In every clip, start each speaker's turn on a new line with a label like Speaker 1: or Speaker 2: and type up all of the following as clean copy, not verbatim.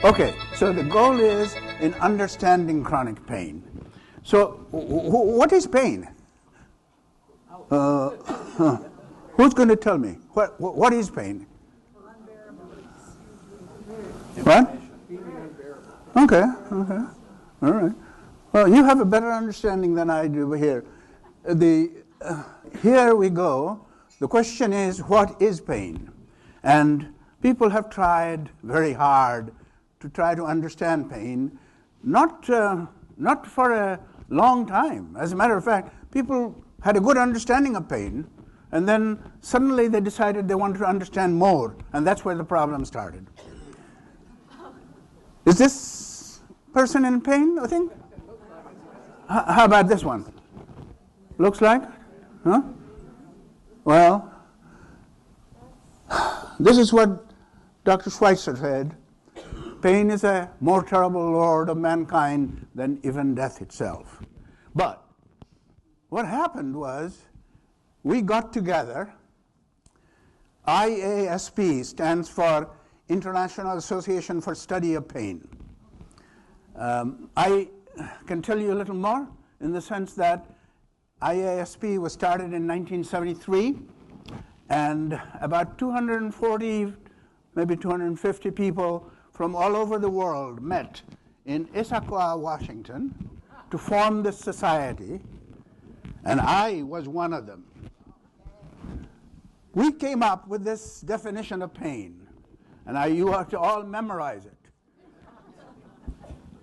Speaker 1: Okay, so the goal is in understanding chronic pain. So, what is pain? Who's going to tell me? What is pain? What? Okay, all right. Well, you have a better understanding than I do here. Here we go. The question is, what is pain? And people have tried very hard to try to understand pain, not for a long time. As a matter of fact, people had a good understanding of pain, and then suddenly they decided they wanted to understand more, and that's where the problem started. Is this person in pain, I think? How about this one? Looks like? Huh? Well, this is what Dr. Schweitzer said. Pain is a more terrible lord of mankind than even death itself. But what happened was we got together. IASP stands for International Association for Study of Pain. I can tell you a little more in the sense that IASP was started in 1973, and about 240, maybe 250 people from all over the world met in Issaquah, Washington, to form this society, and I was one of them. We came up with this definition of pain, and you have to all memorize it.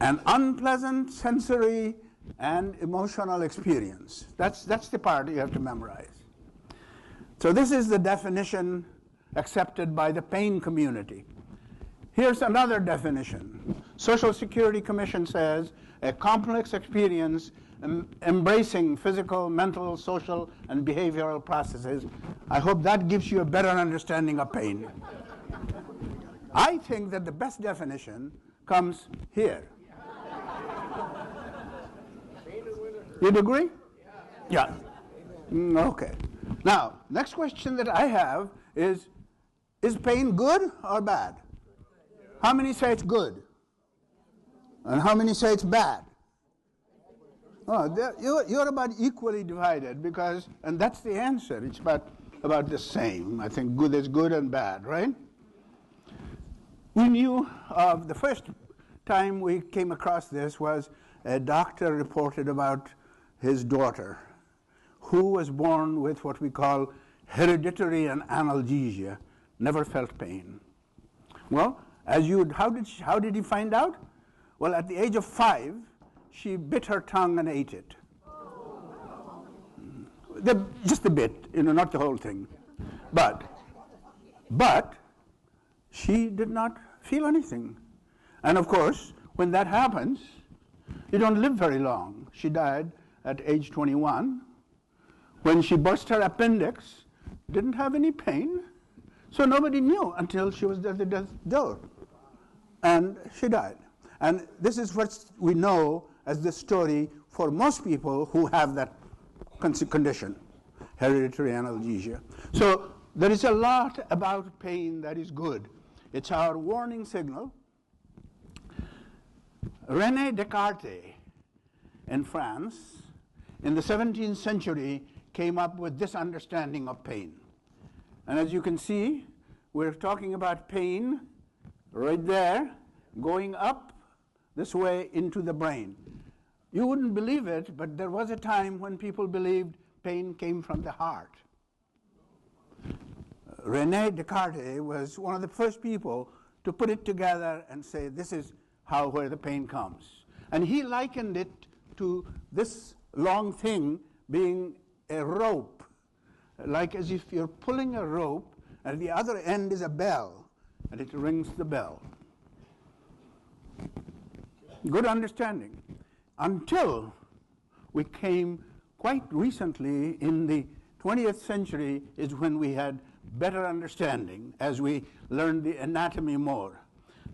Speaker 1: An unpleasant sensory and emotional experience. That's the part you have to memorize. So this is the definition accepted by the pain community. Here's another definition. Social Security Commission says a complex experience embracing physical, mental, social, and behavioral processes. I hope that gives you a better understanding of pain. I think that the best definition comes here. You'd agree? Yeah. Okay. Now, next question that I have is pain good or bad? How many say it's good? And how many say it's bad? Oh, you're about equally divided because, and that's the answer. It's about the same. I think good is good and bad, right? We knew of the first time we came across this was a doctor reported about his daughter who was born with what we call hereditary analgesia, never felt pain. Well, how did he find out? Well, at the age of 5, she bit her tongue and ate it. Just a bit, not the whole thing. But she did not feel anything. And of course, when that happens, you don't live very long. She died at age 21. When she burst her appendix, didn't have any pain. So nobody knew until she was at the death door. And she died. And this is what we know as the story for most people who have that condition, hereditary analgesia. So there is a lot about pain that is good. It's our warning signal. René Descartes in France in the 17th century came up with this understanding of pain. And as you can see, we're talking about pain right there, going up this way into the brain. You wouldn't believe it, but there was a time when people believed pain came from the heart. René Descartes was one of the first people to put it together and say, this is where the pain comes. And he likened it to this long thing being a rope, like as if you're pulling a rope, and at the other end is a bell, and it rings the bell. Good understanding. Until we came quite recently in the 20th century is when we had better understanding as we learned the anatomy more.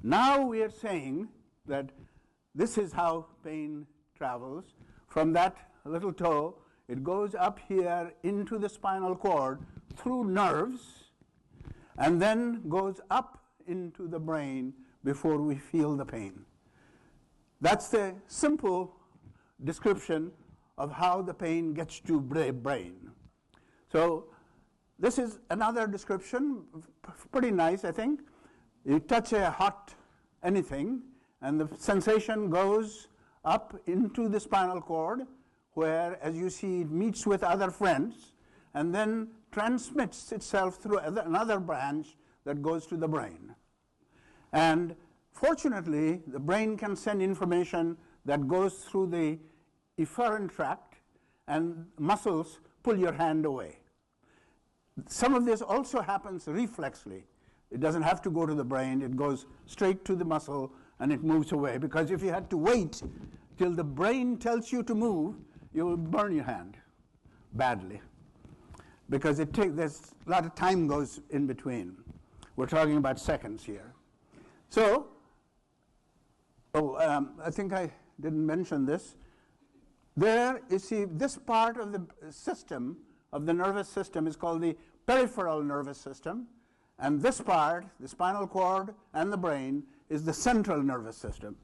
Speaker 1: Now we are saying that this is how pain travels. From that little toe, it goes up here into the spinal cord through nerves, and then goes up into the brain before we feel the pain. That's the simple description of how the pain gets to brain. So this is another description, pretty nice, I think. You touch a hot anything, and the sensation goes up into the spinal cord, where, as you see, it meets with other friends, and then transmits itself through another branch that goes to the brain. And fortunately, the brain can send information that goes through the efferent tract, and muscles pull your hand away. Some of this also happens reflexly. It doesn't have to go to the brain. It goes straight to the muscle, and it moves away. Because if you had to wait till the brain tells you to move, you will burn your hand badly. Because there's a lot of time goes in between. We're talking about seconds here. So, I think I didn't mention this. There, you see, this part of the system, of the nervous system, is called the peripheral nervous system. And this part, the spinal cord and the brain, is the central nervous system.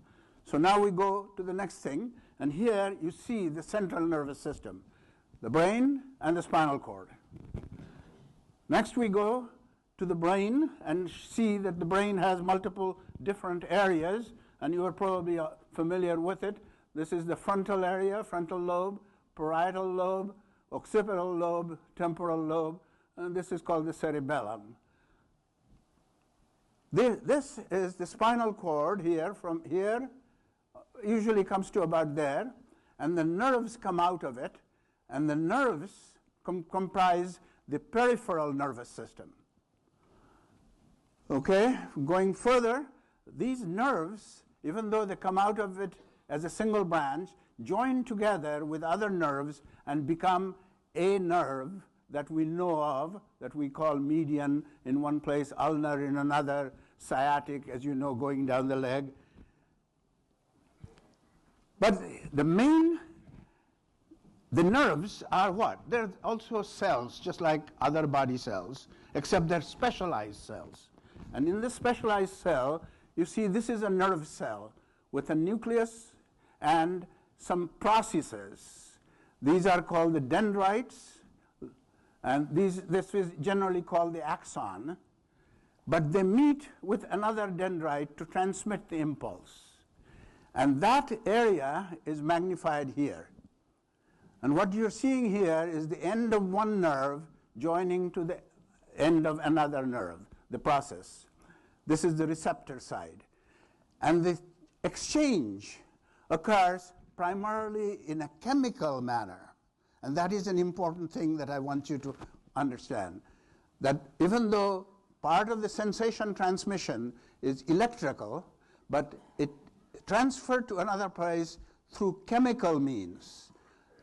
Speaker 1: So now we go to the next thing, and here you see the central nervous system, the brain and the spinal cord. Next we go to the brain and see that the brain has multiple different areas, and you are probably familiar with it. This is the frontal area, frontal lobe, parietal lobe, occipital lobe, temporal lobe, and this is called the cerebellum. This is the spinal cord here, from here, usually comes to about there, and the nerves come out of it, and the nerves comprise the peripheral nervous system. Okay, going further, these nerves, even though they come out of it as a single branch, join together with other nerves and become a nerve that we know of, that we call median in one place, ulnar in another, sciatic, as you know, going down the leg. But the nerves are what? They're also cells, just like other body cells, except they're specialized cells. And in this specialized cell, you see this is a nerve cell with a nucleus and some processes. These are called the dendrites, and this is generally called the axon. But they meet with another dendrite to transmit the impulse. And that area is magnified here. And what you're seeing here is the end of one nerve joining to the end of another nerve, the process. This is the receptor side. And the exchange occurs primarily in a chemical manner. And that is an important thing that I want you to understand. That even though part of the sensation transmission is electrical, but it transferred to another place through chemical means.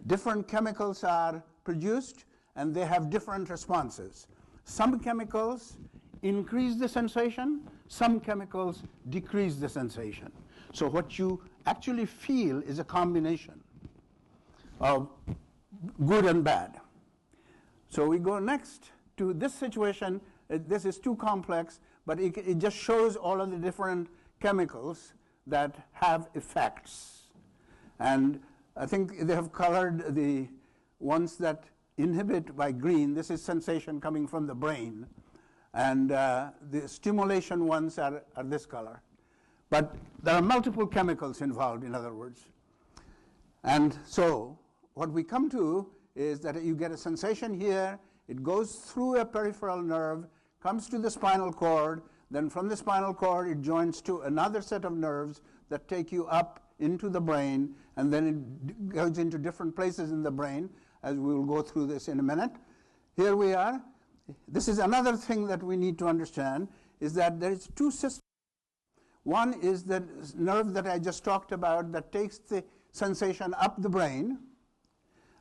Speaker 1: Different chemicals are produced, and they have different responses. Some chemicals increase the sensation, some chemicals decrease the sensation. So what you actually feel is a combination of good and bad. So we go next to this situation. This is too complex, but it just shows all of the different chemicals that have effects. And I think they have colored the ones that inhibit by green. This is sensation coming from the brain. And the stimulation ones are this color. But there are multiple chemicals involved, in other words. And so what we come to is that you get a sensation here. It goes through a peripheral nerve, comes to the spinal cord. Then from the spinal cord, it joins to another set of nerves that take you up into the brain, and then it goes into different places in the brain, as we will go through this in a minute. Here we are. This is another thing that we need to understand, is that there is two systems. One is the nerve that I just talked about that takes the sensation up the brain,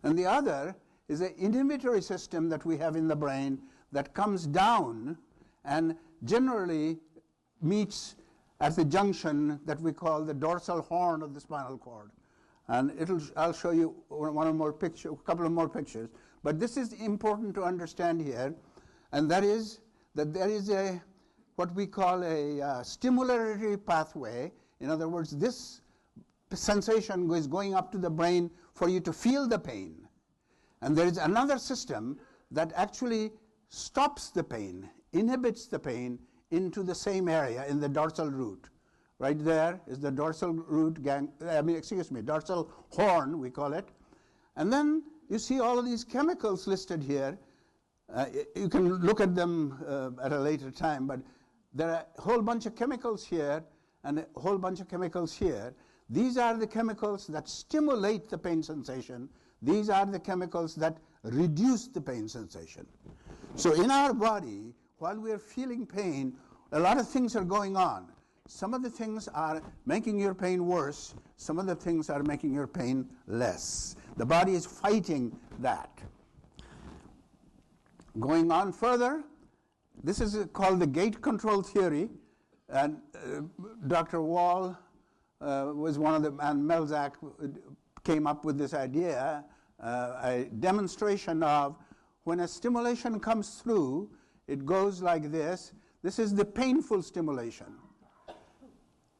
Speaker 1: and the other is an inhibitory system that we have in the brain that comes down and generally meets at the junction that we call the dorsal horn of the spinal cord. And I'll show you a couple of more pictures. But this is important to understand here, and that is that there is a what we call a stimulatory pathway. In other words, this sensation is going up to the brain for you to feel the pain. And there is another system that actually stops the pain, inhibits the pain into the same area in the dorsal root. Right there is the dorsal root dorsal horn, we call it. And then you see all of these chemicals listed here. You can look at them at a later time, but there are a whole bunch of chemicals here and a whole bunch of chemicals here. These are the chemicals that stimulate the pain sensation. These are the chemicals that reduce the pain sensation. So in our body, while we are feeling pain, a lot of things are going on. Some of the things are making your pain worse. Some of the things are making your pain less. The body is fighting that. Going on further, this is called the gate control theory. And Dr. Wall was one of them, and Melzack came up with this idea, a demonstration of when a stimulation comes through, it goes like this. This is the painful stimulation.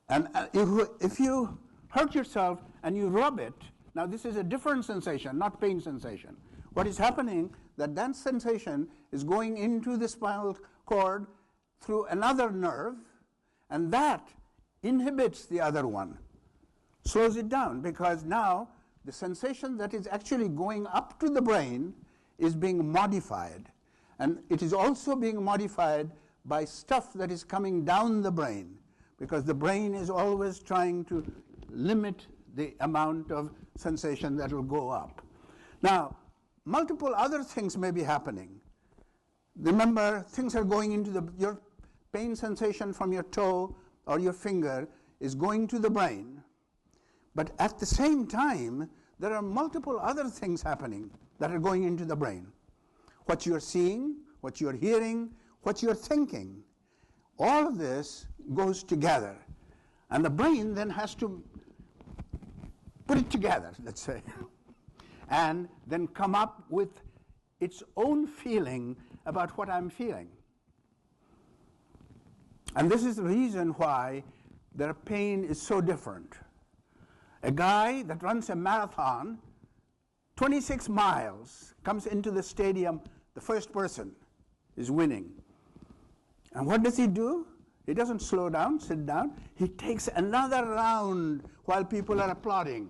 Speaker 1: And if you hurt yourself and you rub it, now this is a different sensation, not pain sensation. What is happening, that sensation is going into the spinal cord through another nerve, and that inhibits the other one, slows it down, because now the sensation that is actually going up to the brain is being modified. And it is also being modified by stuff that is coming down the brain, because the brain is always trying to limit the amount of sensation that will go up. Now, multiple other things may be happening. Remember, things are going into your pain sensation from your toe or your finger is going to the brain. But at the same time, there are multiple other things happening that are going into the brain. What you're seeing, what you're hearing, what you're thinking, all of this goes together. And the brain then has to put it together, let's say, and then come up with its own feeling about what I'm feeling. And this is the reason why their pain is so different. A guy that runs a marathon, 26 miles, comes into the stadium, the first person is winning. And what does he do? He doesn't slow down, sit down. He takes another round while people are applauding.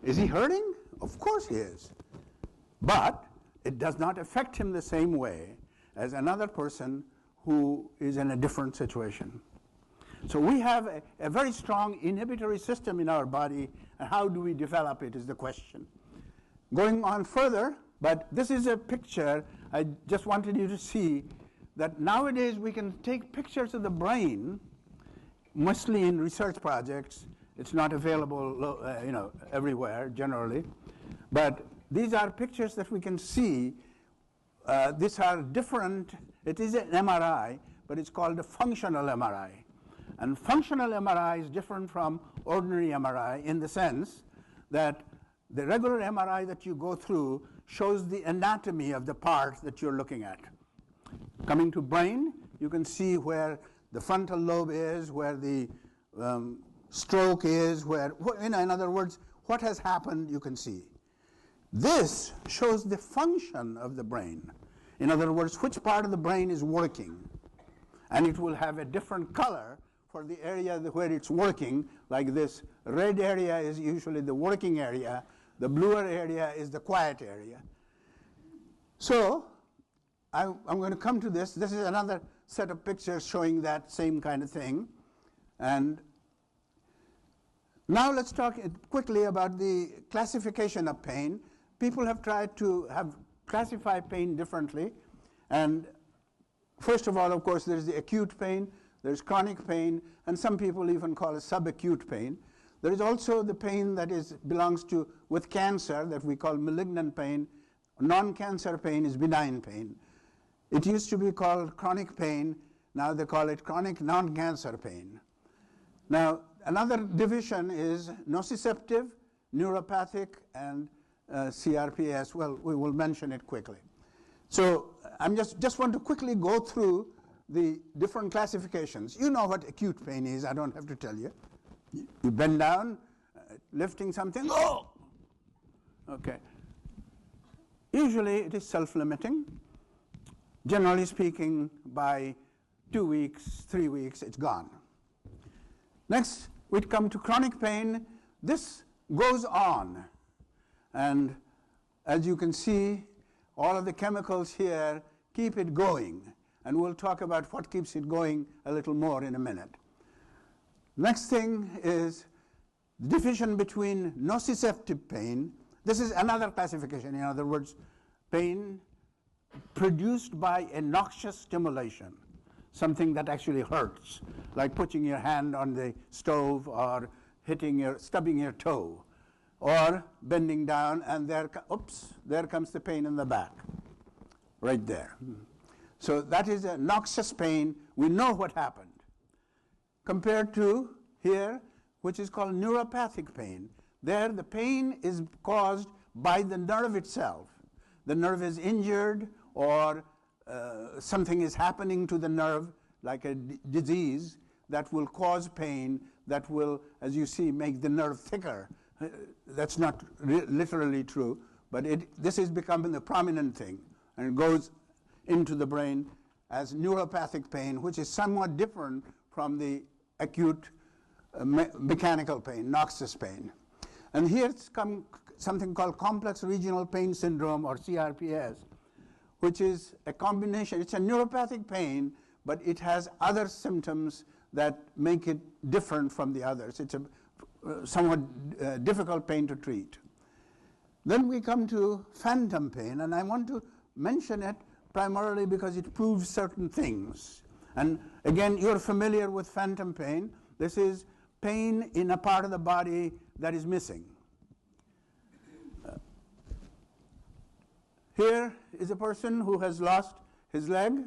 Speaker 1: Is he hurting? Of course he is. But it does not affect him the same way as another person who is in a different situation. So we have a very strong inhibitory system in our body, and how do we develop it is the question. Going on further, but this is a picture I just wanted you to see, that nowadays we can take pictures of the brain, mostly in research projects. It's not available everywhere generally, but these are pictures that we can see. These are different. It is an MRI, but it's called a functional MRI. And functional MRI is different from ordinary MRI in the sense that the regular MRI that you go through shows the anatomy of the part that you're looking at. Coming to brain, you can see where the frontal lobe is, where the stroke is, in other words, what has happened you can see. This shows the function of the brain. In other words, which part of the brain is working. And it will have a different color for the area where it's working, like this red area is usually the working area, the bluer area is the quiet area. So I'm going to come to this. This is another set of pictures showing that same kind of thing. And now let's talk quickly about the classification of pain. People have tried to classify pain differently. And first of all, of course, there's the acute pain, there's chronic pain, and some people even call it subacute pain. There is also the pain that belongs to with cancer that we call malignant pain. Non-cancer pain is benign pain. It used to be called chronic pain. Now they call it chronic non-cancer pain. Now, another division is nociceptive, neuropathic, and CRPS. Well, we will mention it quickly. So I just want to quickly go through the different classifications. You know what acute pain is, I don't have to tell you. You bend down, lifting something, oh! Okay. Usually it is self-limiting. Generally speaking, by 2 weeks, 3 weeks, it's gone. Next, we come to chronic pain. This goes on. And as you can see, all of the chemicals here keep it going. And we'll talk about what keeps it going a little more in a minute. Next thing is division between nociceptive pain. This is another classification. In other words, pain produced by a noxious stimulation, something that actually hurts, like putting your hand on the stove or stubbing your toe, or bending down and there comes the pain in the back, right there. So that is a noxious pain. We know what happened. Compared to here, which is called neuropathic pain. There, the pain is caused by the nerve itself. The nerve is injured, or something is happening to the nerve, like a disease, that will cause pain, that will, as you see, make the nerve thicker. That's not literally true, but this is becoming the prominent thing, and it goes into the brain as neuropathic pain, which is somewhat different from the acute mechanical pain, noxious pain. And here's something called complex regional pain syndrome, or CRPS, which is a combination. It's a neuropathic pain, but it has other symptoms that make it different from the others. It's a somewhat difficult pain to treat. Then we come to phantom pain, and I want to mention it primarily because it proves certain things. And again, you're familiar with phantom pain. This is pain in a part of the body that is missing. Here is a person who has lost his leg,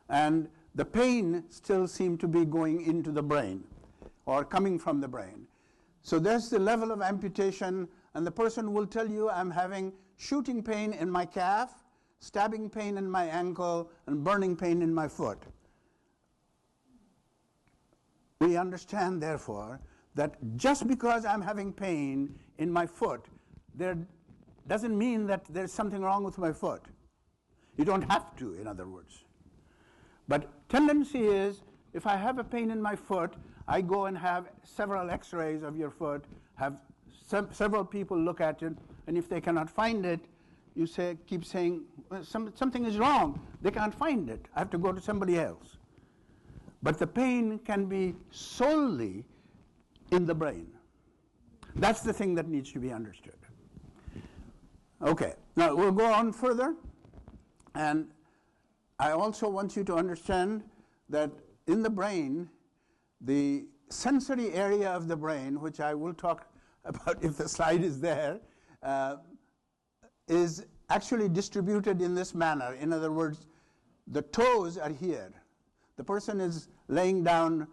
Speaker 1: and the pain still seems to be going into the brain or coming from the brain. So there's the level of amputation, and the person will tell you, I'm having shooting pain in my calf, stabbing pain in my ankle, and burning pain in my foot. We understand, therefore, that just because I'm having pain in my foot, there doesn't mean that there's something wrong with my foot. You don't have to, in other words. But tendency is, if I have a pain in my foot, I go and have several x-rays of your foot, have several people look at it, and if they cannot find it, you keep saying, well, something is wrong. They can't find it. I have to go to somebody else. But the pain can be solely in the brain. That's the thing that needs to be understood. Okay, now we'll go on further. And I also want you to understand that in the brain, the sensory area of the brain, which I will talk about if the slide is there, is actually distributed in this manner. In other words, the toes are here. The person is laying down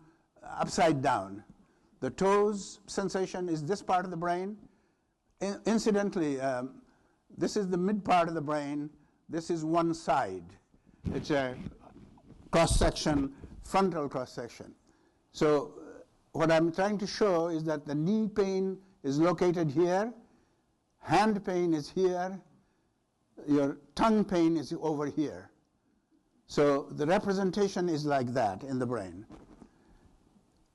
Speaker 1: upside down. The toes sensation is this part of the brain. Incidentally, this is the mid part of the brain. This is one side. It's a cross-section, frontal cross-section. So what I'm trying to show is that the knee pain is located here, hand pain is here, your tongue pain is over here. So the representation is like that in the brain.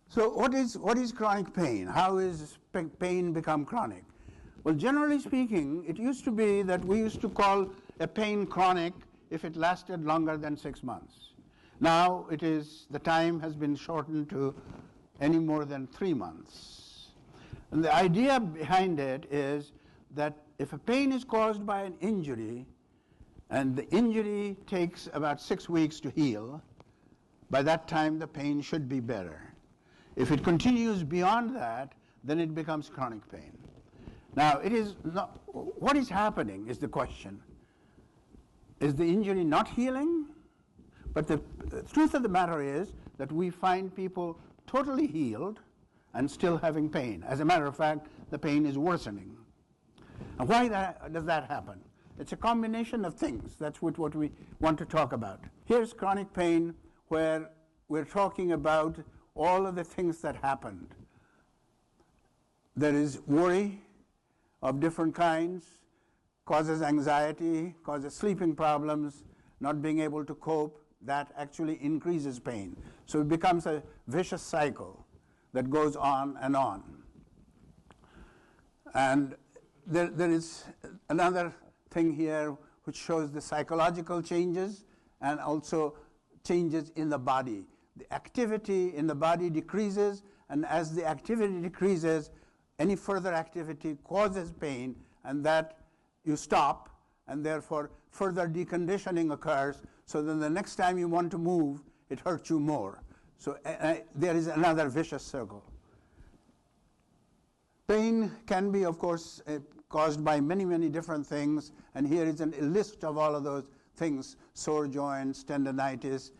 Speaker 1: So what is chronic pain? How is pain become chronic? Well, generally speaking, it used to be that we used to call a pain chronic if it lasted longer than 6 months. Now the time has been shortened to any more than 3 months. And the idea behind it is that if a pain is caused by an injury, and the injury takes about 6 weeks to heal, by that time the pain should be better. If it continues beyond that, then it becomes chronic pain. Now, what is happening is the question. Is the injury not healing? But the truth of the matter is that we find people totally healed and still having pain. As a matter of fact, the pain is worsening. And why does that happen? It's a combination of things. That's what we want to talk about. Here's chronic pain, where we're talking about all of the things that happened. There is worry of different kinds, causes anxiety, causes sleeping problems, not being able to cope. That actually increases pain. So it becomes a vicious cycle that goes on and on. And there is another thing here which shows the psychological changes and also changes in the body. The activity in the body decreases, and as the activity decreases, any further activity causes pain, and that you stop, and therefore further deconditioning occurs, so then the next time you want to move, it hurts you more. So there is another vicious circle. Pain can be, of course, caused by many, many different things, and here is a list of all of those things: sore joints, tendinitis,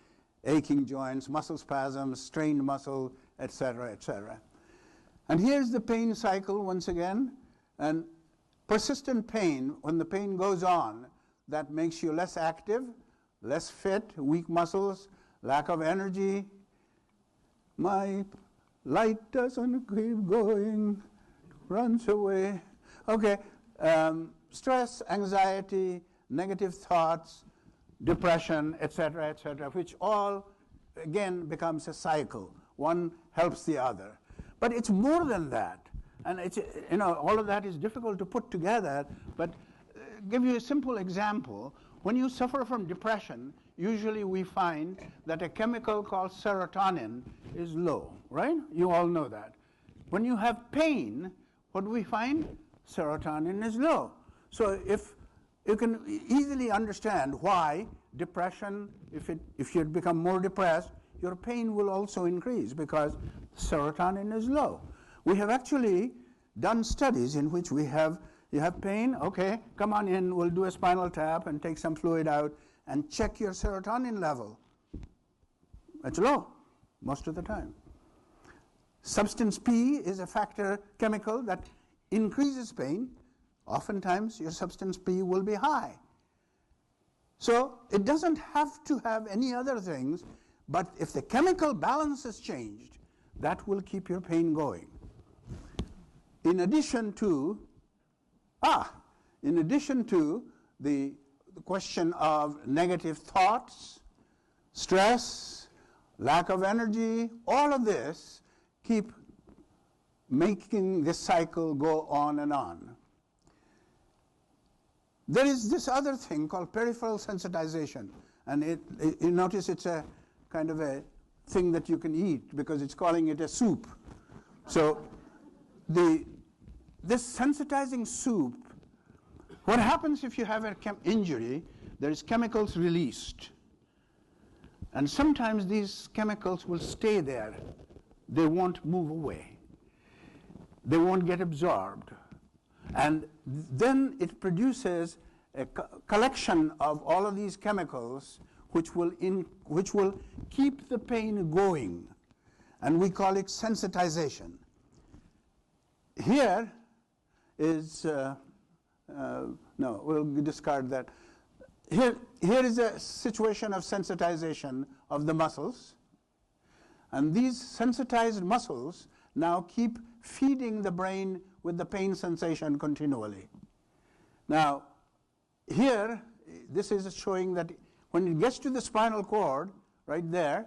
Speaker 1: aching joints, muscle spasms, strained muscle, etc., etc. And here's the pain cycle once again. And persistent pain, when the pain goes on, that makes you less active, less fit, weak muscles, lack of energy. My light doesn't keep going, runs away. Okay, stress, anxiety, negative thoughts, depression, etc., which all, again, becomes a cycle. One helps the other. But it's more than that. And it's, all of that is difficult to put together, but give you a simple example. When you suffer from depression, usually we find that a chemical called serotonin is low, right? You all know that. When you have pain, what do we find? Serotonin is low. So if you can easily understand why depression, if you become more depressed, your pain will also increase because serotonin is low. We have actually done studies in which you have pain, okay, come on in, we'll do a spinal tap and take some fluid out and check your serotonin level. It's low most of the time. Substance P is a factor chemical that increases pain. Oftentimes your substance P will be high. So it doesn't have to have any other things, but if the chemical balance is changed, that will keep your pain going. In addition to the question of negative thoughts, stress, lack of energy, all of this keep making this cycle go on and on. There is this other thing called peripheral sensitization, and you notice it's a kind of a thing that you can eat because it's calling it a soup. So this sensitizing soup, what happens if you have an injury, there is chemicals released. And sometimes these chemicals will stay there. They won't move away. They won't get absorbed. And then it produces a collection of all of these chemicals which will keep the pain going. And we call it sensitization. Here is, no, we'll discard that. Here is a situation of sensitization of the muscles. And these sensitized muscles now keep feeding the brain with the pain sensation continually. Now, here, this is showing that when it gets to the spinal cord, right there,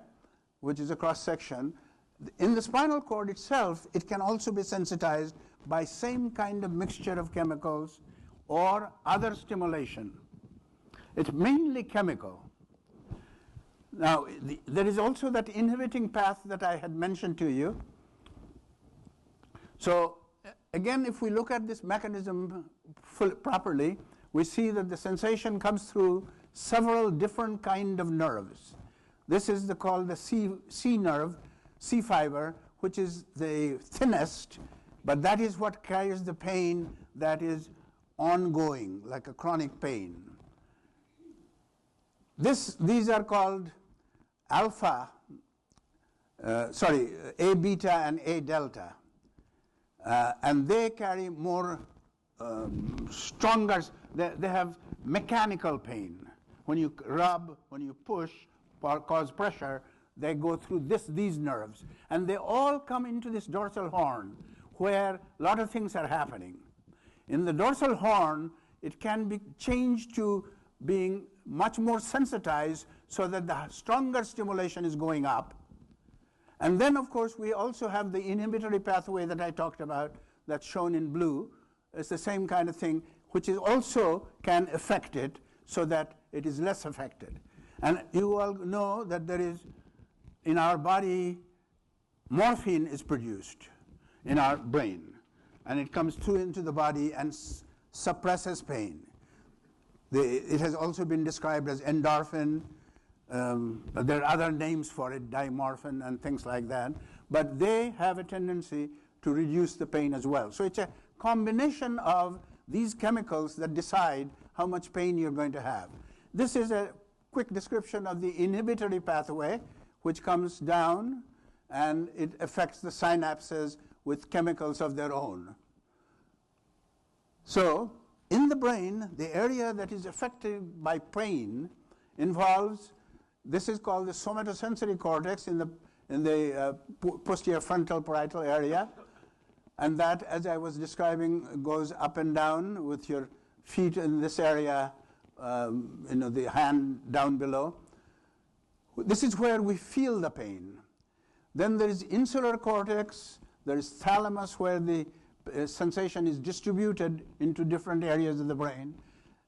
Speaker 1: which is a cross-section, in the spinal cord itself, it can also be sensitized by same kind of mixture of chemicals or other stimulation. It's mainly chemical. Now, there is also that inhibiting path that I had mentioned to you. So, again, if we look at this mechanism properly, we see that the sensation comes through several different kind of nerves. This is called the C nerve, C fiber, which is the thinnest, but that is what carries the pain that is ongoing, like a chronic pain. These are called A beta and A delta. And they carry more stronger they have mechanical pain. When you rub, when you push, or cause pressure, they go through these nerves. And they all come into this dorsal horn where a lot of things are happening. In the dorsal horn, it can be changed to being much more sensitized so that the stronger stimulation is going up. And then, of course, we also have the inhibitory pathway that I talked about that's shown in blue. It's the same kind of thing, which is also can affect it so that it is less affected. And you all know that there is, in our body, morphine is produced in our brain. And it comes through into the body and suppresses pain. It has also been described as endorphin. There are other names for it, dimorphin and things like that. But they have a tendency to reduce the pain as well. So it's a combination of these chemicals that decide how much pain you're going to have. This is a quick description of the inhibitory pathway, which comes down and it affects the synapses with chemicals of their own. So in the brain, the area that is affected by pain involves, this is called the somatosensory cortex in the posterior frontal parietal area. And that, as I was describing, goes up and down with your feet in this area, the hand down below. This is where we feel the pain. Then there is insular cortex, there is thalamus where the sensation is distributed into different areas of the brain,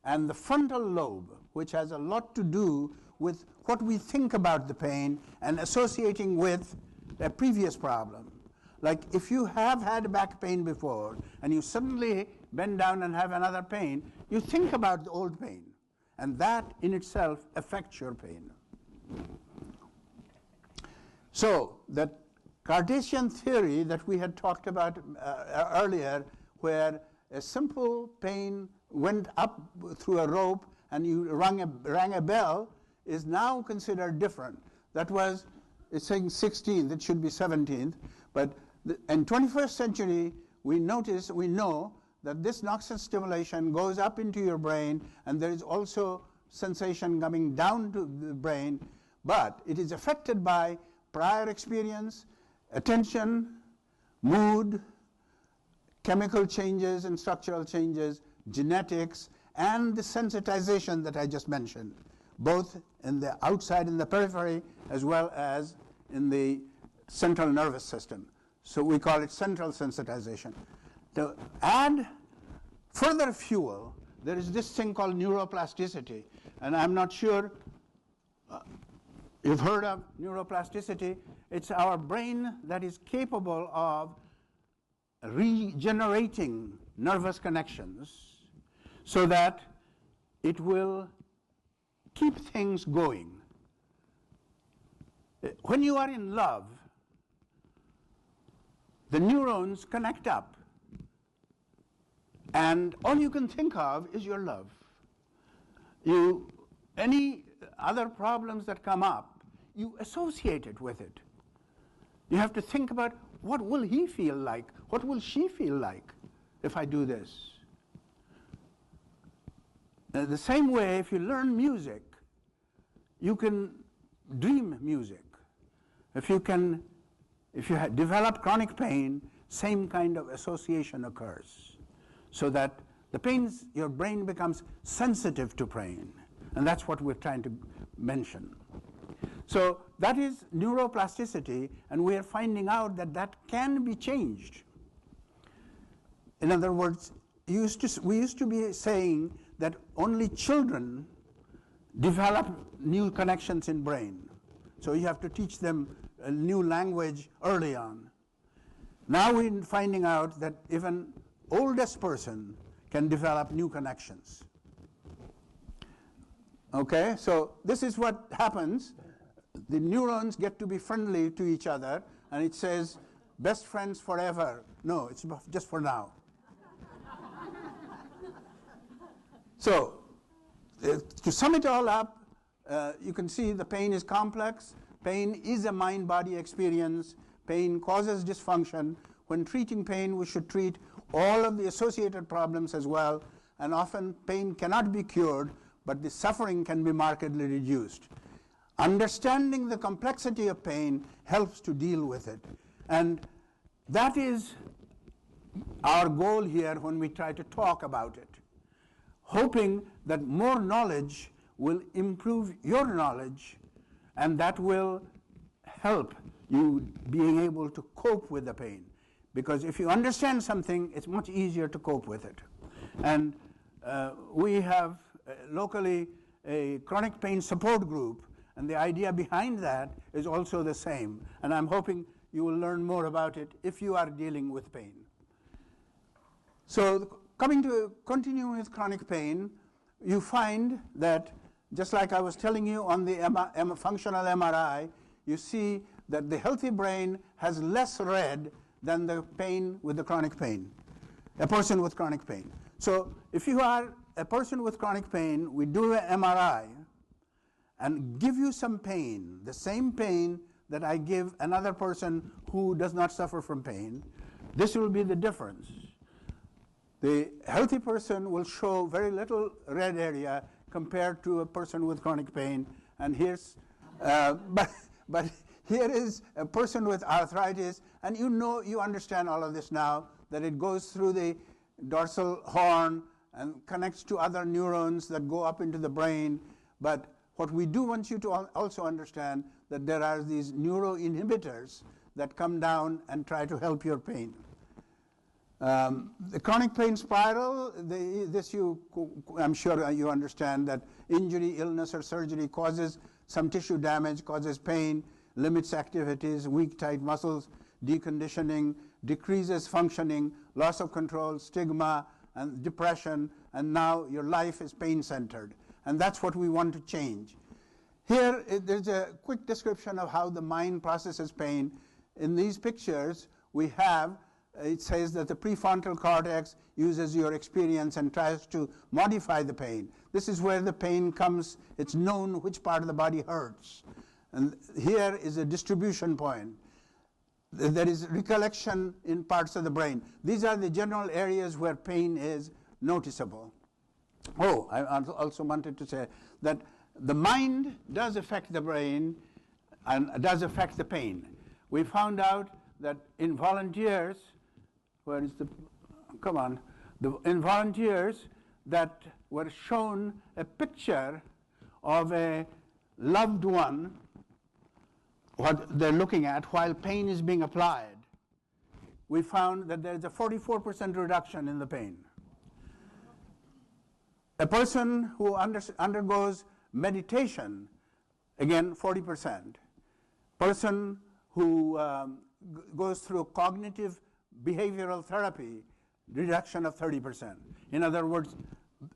Speaker 1: and the frontal lobe, which has a lot to do with what we think about the pain and associating with a previous problem. Like if you have had back pain before and you suddenly bend down and have another pain, you think about the old pain, and that in itself affects your pain. So that Cartesian theory that we had talked about earlier, where a simple pain went up through a rope and you rang a bell, is now considered different. That was, it's saying 16th, it should be 17th, but in 21st century, we know that this noxious stimulation goes up into your brain, and there is also sensation coming down to the brain, but it is affected by prior experience, attention, mood, chemical changes and structural changes, genetics, and the sensitization that I just mentioned, both in the outside in the periphery as well as in the central nervous system. So we call it central sensitization. To add further fuel, there is this thing called neuroplasticity. And I'm not sure you've heard of neuroplasticity. It's our brain that is capable of regenerating nervous connections so that it will keep things going. When you are in love, the neurons connect up, and all you can think of is your love. Any other problems that come up, you associate it with it. You have to think about, what will he feel like? What will she feel like if I do this? The same way, if you learn music, you can dream music. If you develop chronic pain, same kind of association occurs. So that your brain becomes sensitive to pain. And that's what we're trying to mention. So that is neuroplasticity, and we are finding out that that can be changed. In other words, we used to be saying that only children develop new connections in brain. So you have to teach them a new language early on. Now we're finding out that even oldest person can develop new connections. Okay, so this is what happens. The neurons get to be friendly to each other, and it says, best friends forever. No, it's just for now. So, to sum it all up, you can see the pain is complex. Pain is a mind-body experience. Pain causes dysfunction. When treating pain, we should treat all of the associated problems as well. and often pain cannot be cured, but the suffering can be markedly reduced. Understanding the complexity of pain helps to deal with it. And that is our goal here when we try to talk about it, hoping that more knowledge will improve your knowledge, and that will help you being able to cope with the pain. Because if you understand something, it's much easier to cope with it. And we have locally a chronic pain support group, and the idea behind that is also the same. And I'm hoping you will learn more about it if you are dealing with pain. So continuing with chronic pain, you find that, just like I was telling you on the functional MRI, you see that the healthy brain has less red than the pain with the chronic pain, a person with chronic pain. So if you are a person with chronic pain, we do an MRI and give you some pain, the same pain that I give another person who does not suffer from pain. This will be the difference. The healthy person will show very little red area compared to a person with chronic pain. And here's, but here is a person with arthritis, and you understand all of this now, that it goes through the dorsal horn and connects to other neurons that go up into the brain. But what we do want you to also understand that there are these neuroinhibitors that come down and try to help your pain. The chronic pain spiral, I'm sure you understand that injury, illness, or surgery causes some tissue damage, causes pain, limits activities, weak, tight muscles, deconditioning, decreases functioning, loss of control, stigma, and depression, and now your life is pain-centered. And that's what we want to change. Here, there's a quick description of how the mind processes pain. In these pictures, we have, it says that the prefrontal cortex uses your experience and tries to modify the pain. This is where the pain comes. It's known which part of the body hurts. And here is a distribution point. There is recollection in parts of the brain. These are the general areas where pain is noticeable. Oh, I also wanted to say that the mind does affect the brain and does affect the pain. We found out that in volunteers, in volunteers that were shown a picture of a loved one, what they're looking at while pain is being applied, we found that there's a 44% reduction in the pain. A person who undergoes meditation, again, 40%. Person who goes through cognitive behavioral therapy, reduction of 30%. In other words,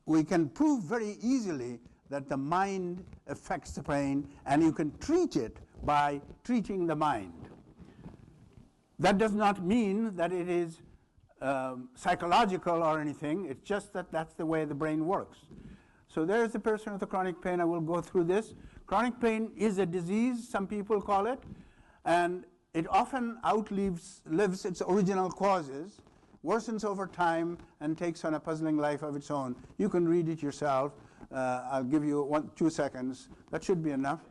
Speaker 1: we can prove very easily that the mind affects the pain, and you can treat it by treating the mind. That does not mean that it is psychological or anything. It's just that that's the way the brain works. So there's the person with the chronic pain. I will go through this. Chronic pain is a disease, some people call it, and it often outlives its original causes, worsens over time, and takes on a puzzling life of its own. You can read it yourself. I'll give you 2 seconds. That should be enough.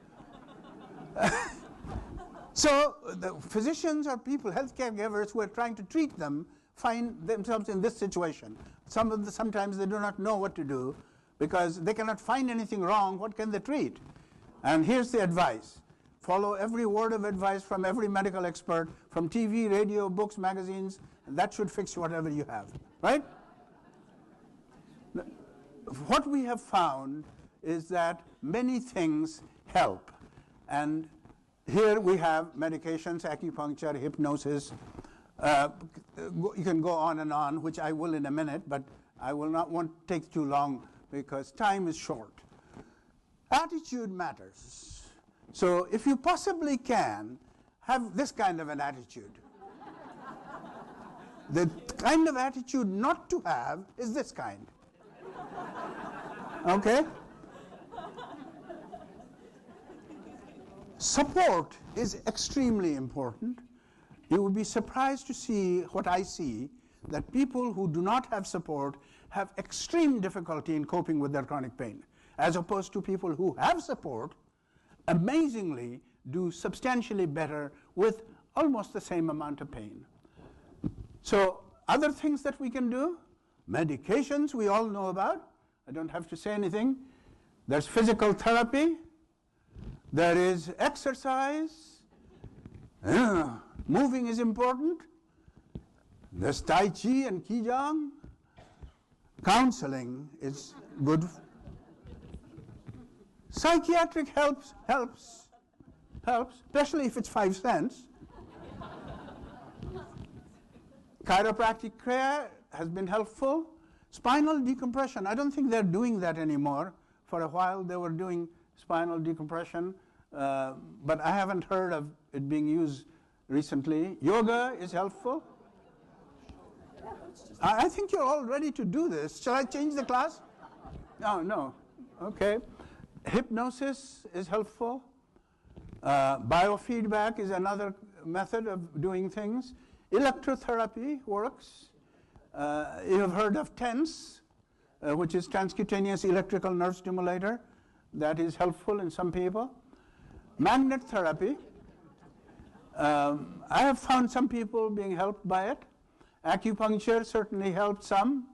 Speaker 1: So the physicians or people, healthcare givers who are trying to treat them, find themselves in this situation. Sometimes they do not know what to do because they cannot find anything wrong. What can they treat? And here's the advice. Follow every word of advice from every medical expert, from TV, radio, books, magazines, and that should fix whatever you have, right? What we have found is that many things help. And here we have medications, acupuncture, hypnosis. You can go on and on, which I will in a minute, but I will not want to take too long because time is short. Attitude matters. So if you possibly can, have this kind of an attitude. The kind of attitude not to have is this kind. Okay? Support is extremely important. You would be surprised to see what I see, that people who do not have support have extreme difficulty in coping with their chronic pain, as opposed to people who have support, amazingly do substantially better with almost the same amount of pain. So other things that we can do, medications we all know about. I don't have to say anything. There's physical therapy. There is exercise. Moving is important. There's Tai Chi and Qigong. Counseling is good. Psychiatric helps, especially if it's 5 cents. Chiropractic care has been helpful. Spinal decompression, I don't think they're doing that anymore. For a while they were doing spinal decompression, but I haven't heard of it being used recently. Yoga is helpful. I think you're all ready to do this. Shall I change the class? No. Okay. Hypnosis is helpful. Biofeedback is another method of doing things. Electrotherapy works. You have heard of TENS, which is transcutaneous electrical nerve stimulator. That is helpful in some people. Magnet therapy. I have found some people being helped by it. Acupuncture certainly helped some.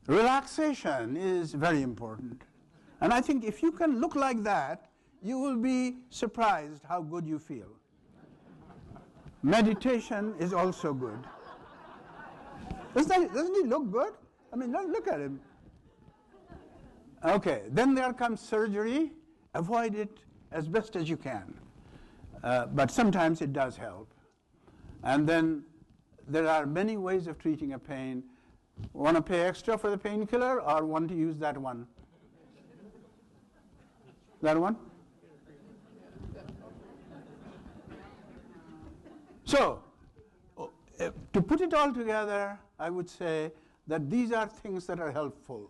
Speaker 1: Relaxation is very important. And I think if you can look like that, you will be surprised how good you feel. Meditation is also good. Doesn't he look good? I mean, look at him. Okay, then there comes surgery. Avoid it as best as you can. But sometimes it does help. And then there are many ways of treating a pain. Want to pay extra for the painkiller or want to use that one? That one? So, to put it all together, I would say that these are things that are helpful.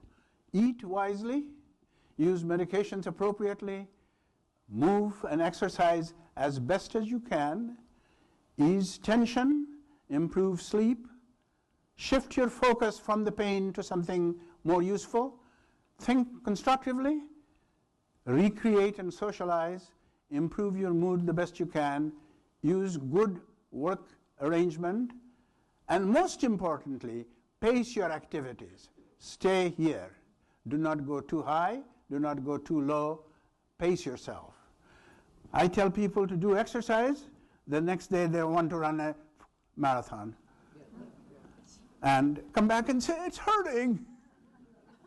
Speaker 1: Eat wisely, use medications appropriately, move and exercise as best as you can, ease tension, improve sleep, shift your focus from the pain to something more useful, think constructively, recreate and socialize, improve your mood the best you can, use good work arrangement, and most importantly, pace your activities. Stay here. Do not go too high, do not go too low, pace yourself. I tell people to do exercise, the next day they want to run a marathon. And come back and say, it's hurting.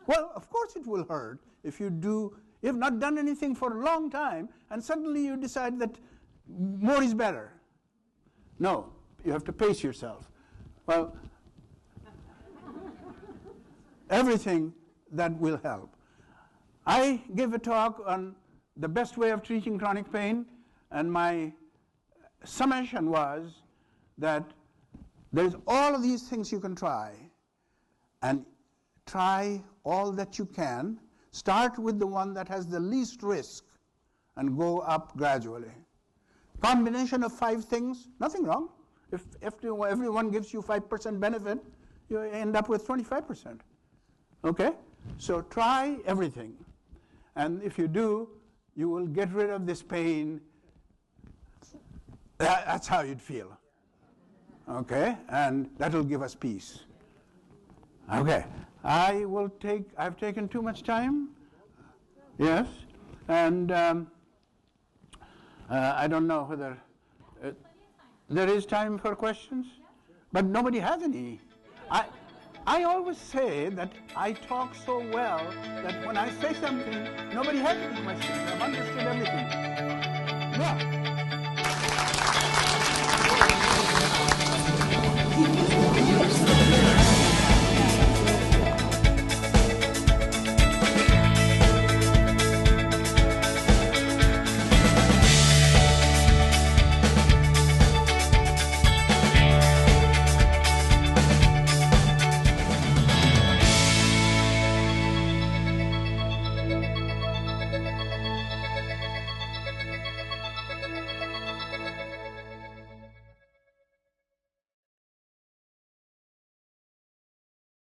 Speaker 1: Well, of course it will hurt if you have not done anything for a long time and suddenly you decide that more is better. No, you have to pace yourself. Well, everything that will help. I gave a talk on the best way of treating chronic pain, and my summation was that there's all of these things you can try, and try all that you can. Start with the one that has the least risk and go up gradually. Combination of 5 things, nothing wrong. If everyone gives you 5% benefit, you end up with 25%. Okay? So try everything. And if you do, you will get rid of this pain. That's how you'd feel. Okay? And that'll give us peace. Okay. I've taken too much time. Yes. And I don't know whether there is time for questions, but nobody has any. I always say that I talk so well that when I say something, nobody has any questions. I've understood everything. Yeah.